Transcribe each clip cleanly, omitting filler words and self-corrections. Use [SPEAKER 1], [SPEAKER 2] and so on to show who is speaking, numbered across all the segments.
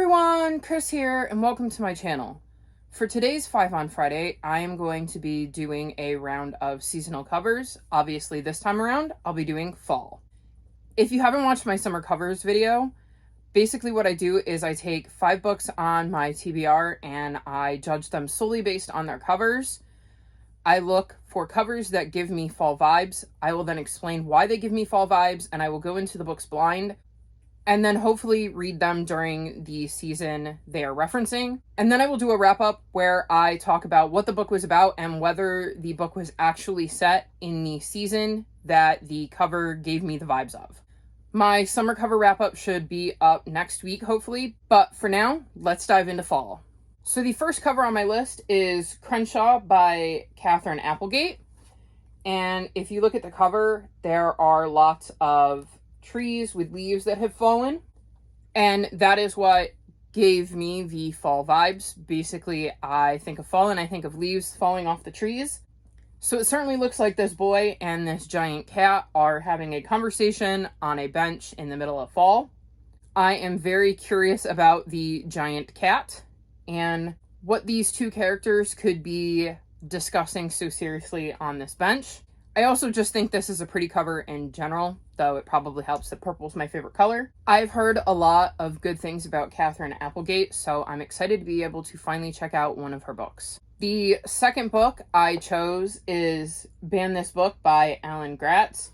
[SPEAKER 1] everyone, Chris here, and welcome to my channel. For today's 5 on Friday, I am going to be doing a round of seasonal covers. Obviously, this time around, I'll be doing fall. If you haven't watched my summer covers video, basically what I do is I take 5 books on my TBR and I judge them solely based on their covers. I look for covers that give me fall vibes. I will then explain why they give me fall vibes, and I will go into the books blind and then hopefully read them during the season they are referencing. And then I will do a wrap-up where I talk about what the book was about and whether the book was actually set in the season that the cover gave me the vibes of. My summer cover wrap-up should be up next week, hopefully. But for now, let's dive into fall. So the first cover on my list is Crenshaw by Katherine Applegate. And if you look at the cover, there are lots of trees with leaves that have fallen, and that is what gave me the fall vibes. Basically, I think of fall and I think of leaves falling off the trees. So it certainly looks like this boy and this giant cat are having a conversation on a bench in the middle of fall. I am very curious about the giant cat and what these two characters could be discussing so seriously on this bench. I also just think this is a pretty cover in general, though it probably helps that purple's my favorite color. I've heard a lot of good things about Katherine Applegate, so I'm excited to be able to finally check out one of her books. The second book I chose is Ban This Book by Alan Gratz.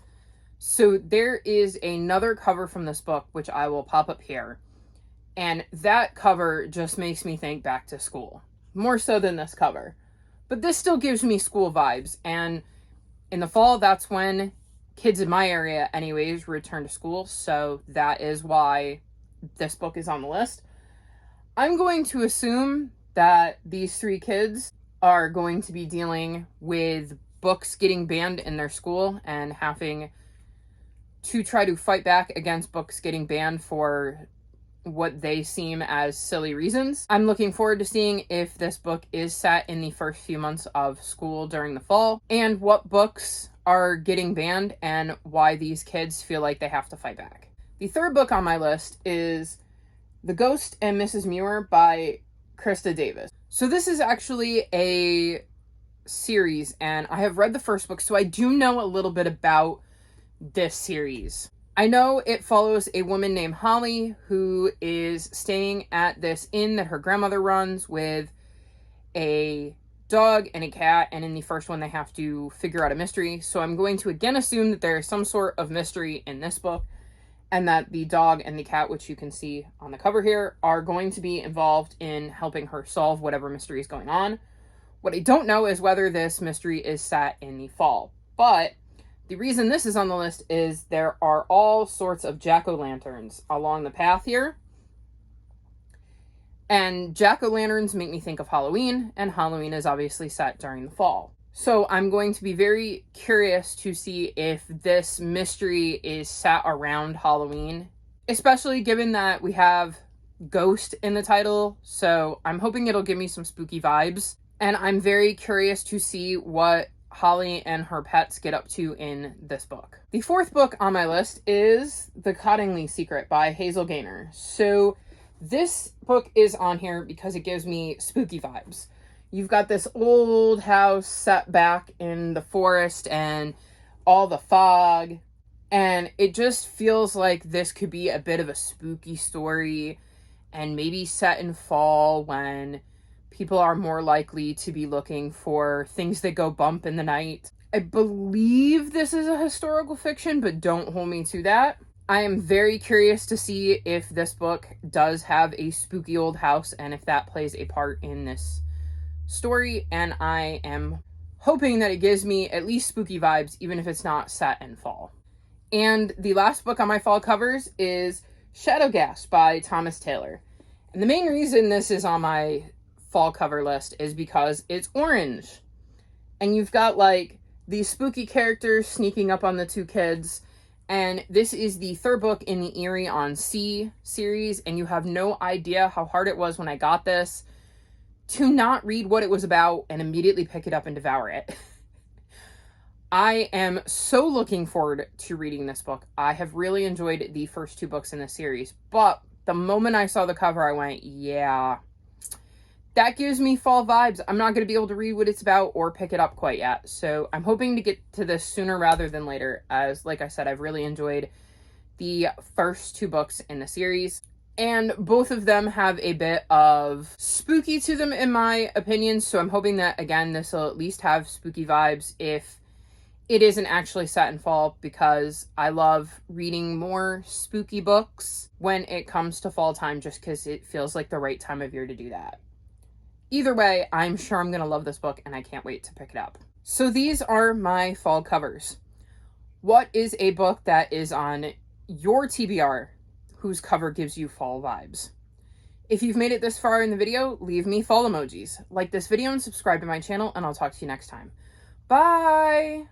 [SPEAKER 1] So there is another cover from this book, which I will pop up here. And that cover just makes me think back to school, more so than this cover. But this still gives me school vibes, and in the fall, that's when kids in my area anyways return to school, so that is why this book is on the list. I'm going to assume that these 3 kids are going to be dealing with books getting banned in their school and having to try to fight back against books getting banned for what they seem as silly reasons. I'm looking forward to seeing if this book is set in the first few months of school during the fall, and what books are getting banned and why these kids feel like they have to fight back. The third book on my list is The Ghost and Mrs Muir by Krista Davis. So this is actually a series, and I have read the first book, so I do know a little bit about this series. I know it follows a woman named Holly who is staying at this inn that her grandmother runs with a dog and a cat, and in the first one they have to figure out a mystery. So I'm going to again assume that there is some sort of mystery in this book, and that the dog and the cat, which you can see on the cover here, are going to be involved in helping her solve whatever mystery is going on. What I don't know is whether this mystery is set in the fall, but the reason this is on the list is there are all sorts of jack-o'-lanterns along the path here. And jack-o'-lanterns make me think of Halloween, and Halloween is obviously set during the fall. So I'm going to be very curious to see if this mystery is set around Halloween, especially given that we have Ghost in the title. So I'm hoping it'll give me some spooky vibes. And I'm very curious to see what Holly and her pets get up to in this book. The fourth book on my list is The Cottagely Secret by Hazel Gaynor. So this book is on here because it gives me spooky vibes. You've got this old house set back in the forest and all the fog, and it just feels like this could be a bit of a spooky story, and maybe set in fall when people are more likely to be looking for things that go bump in the night. I believe this is a historical fiction, but don't hold me to that. I am very curious to see if this book does have a spooky old house and if that plays a part in this story, and I am hoping that it gives me at least spooky vibes, even if it's not set in fall. And the last book on my fall covers is Shadowgast by Thomas Taylor. And the main reason this is on my fall cover list is because it's orange. And you've got like these spooky characters sneaking up on the 2 kids. And this is the 3rd book in the Eerie on Sea series, and you have no idea how hard it was when I got this to not read what it was about and immediately pick it up and devour it. I am so looking forward to reading this book. I have really enjoyed the first 2 books in the series, but The moment I saw the cover, I went, yeah, that gives me fall vibes. I'm not going to be able to read what it's about or pick it up quite yet. So I'm hoping to get to this sooner rather than later, as like I said, I've really enjoyed the first 2 books in the series. And both of them have a bit of spooky to them, in my opinion. So I'm hoping that, again, this will at least have spooky vibes if it isn't actually set in fall, because I love reading more spooky books when it comes to fall time, just because it feels like the right time of year to do that. Either way, I'm sure I'm going to love this book, and I can't wait to pick it up. So these are my fall covers. What is a book that is on your TBR whose cover gives you fall vibes? If you've made it this far in the video, leave me fall emojis. Like this video and subscribe to my channel, and I'll talk to you next time. Bye!